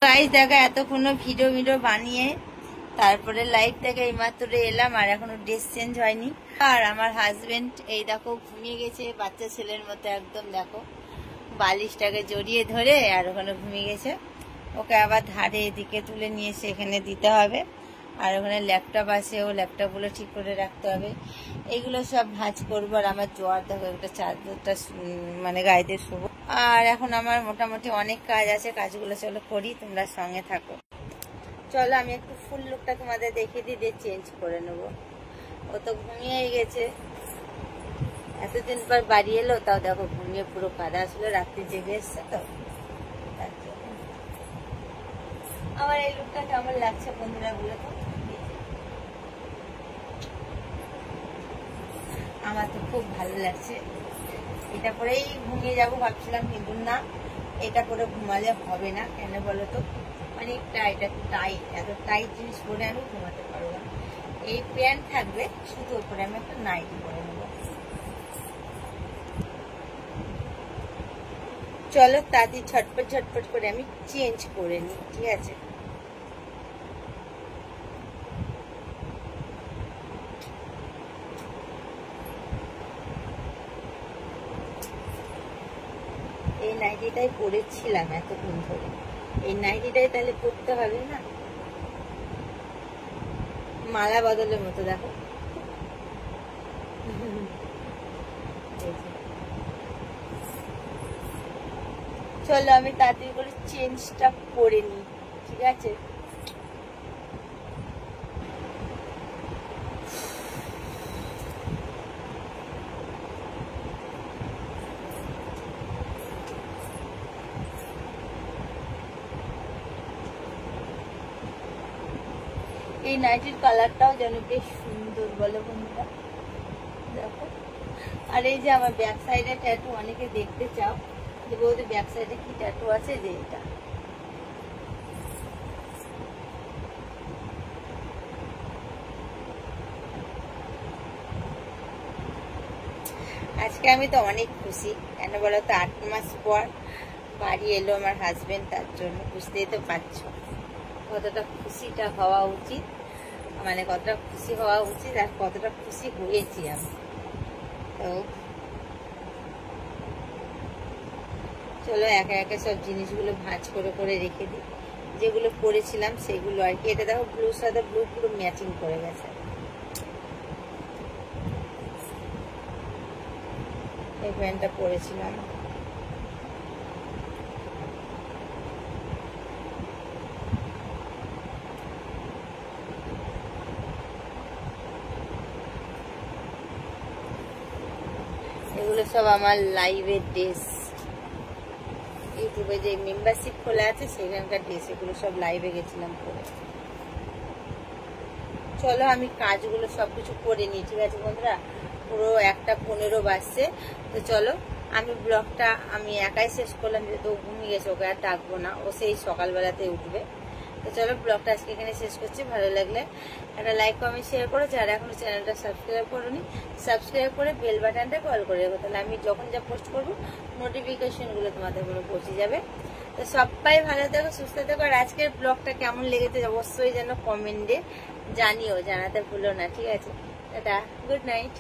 Guys দেখো এতক্ষণ video বানিয়ে তারপরে লাইভ থেকে এইমাত্র এলাম আর এখনো ড্রেস চেঞ্জ হয়নি। আর আমার হাজবেন্ড এই দেখো ঘুমিয়ে গেছে বাচ্চা ছেলের মতো একদম, দেখো বালিশটাকে জড়িয়ে ধরে আর ওখানে ঘুমিয়ে গেছে। ওকে আবার ধারে এদিকে তুলে নিয়ে এসে এখানে দিতে হবে। আর ওখানে ল্যাপটপ আছে, ও ল্যাপটপগুলো ঠিক করে রাখতে হবে। এইগুলো সব ভাঁজ করবো। আর আমার জ্বর দেখো একটা চাদরটা মানে গায়েতে শুভ। আর এখন আমার মোটামুটি অনেক কাজ আছে, কাজগুলো চলো করি, তোমরা সঙ্গে থাকো। চলো আমি একটু ফুল লুকটা তোমাদের দেখিয়ে দিয়ে চেঞ্জ করে নেবো। ও তো ঘুমিয়ে গেছে, এতদিন পর বাড়ি এলো, তাও দেখো ঘুমিয়ে পুরো কাদা, আসলে রাত্রি জেগে এসছে তো। আমার এই লুকটা কেমন লাগছে বন্ধুরা বলে তো? আমার তো খুব ভালো লাগছে। এটা পরেই ঘুমিয়ে যাবো ভাবছিলাম, কিন্তু না, এটা পরে ঘুমালে হবে না। কেন বলো তো? মানে টাইট, এত টাইট জিনিস পরে আমি ঘুমাতে পারবো না। এই প্যান্ট থাকবে, শুধু ওপরে আমি একটা নাইটি পরে নেবো। চলো তাড়াতাড়ি ঝটপট করে আমি চেঞ্জ করে নিই, ঠিক আছে? এই নাইটিটাই পরেছিলাম এতক্ষণ ধরে, এই নাইটিটাই তাহলে পরতে হবে না? মালা বদলের মতো দেখো। চলো আমি তাড়াতাড়ি করে চেঞ্জটা করে নিই, ঠিক আছে? এই নাইটির কালারটাও যেন বেশ সুন্দর, বলো বন্ধুরা দেখো। আর এই যে আমার ব্যাক সাইডে ট্যাটু, অনেকে দেখতে চাও যে বলতে ব্যাক সাইডে কি ট্যাটু আছে, যে এটা আজকে আমি তো অনেক খুশি। কেন বলো তো? 8 মাস পর বাড়ি এলো আমার হাজবেন্ড, তার জন্য বুঝতেই তো পারছো কতটা খুশিটা হওয়া উচিত, মানে কতটা খুশি হওয়া উচিত আর কতটা খুশি হয়েছি আমি। তো চলো একে একে সব জিনিসগুলো ভাঁজ করে রেখে দিই, যেগুলো পরেছিলাম সেগুলো আর কি। এটা দেখো ব্লুর সাথে ব্লু পুরো ম্যাচিং করে গেছে। এই প্যান্টটা পরেছিলাম, এগুলো সব আমার লাইভের ড্রেস। ইউটিউবে যে মেম্বারশিপ খোলা আছে সেখানকার ড্রেস, এগুলো সব লাইভে গেছিলাম পরে। চলো আমি কাজগুলো সবকিছু করে নিই, ঠিক আছে বন্ধুরা? পুরো 1:15 বাজছে। তো চলো আমি ব্লগটা আমি একাই শেষ করলাম, যেহেতু ঘুমিয়ে গেছে, ওকে আর ডাকবো না, ও সেই সকালবেলাতে উঠবে। তো চলো ব্লগটা আজকে এখানে শেষ করছি। ভালো লাগলে একটা লাইক কমেন্ট শেয়ার করো, যারা এখনো চ্যানেলটা সাবস্ক্রাইব করোনি সাবস্ক্রাইব করে বেল বাটনটা কল করে দেবো, তাহলে আমি যখন যা পোস্ট করবো নোটিফিকেশনগুলো তোমাদের কোনো পৌঁছে যাবে। তো সবাই ভালো থেকো, সুস্থ থেকো। আর আজকের ব্লগটা কেমন লেগেছে অবশ্যই যেন কমেন্টে জানাতে ভুলো না, ঠিক আছে? Tata, good night.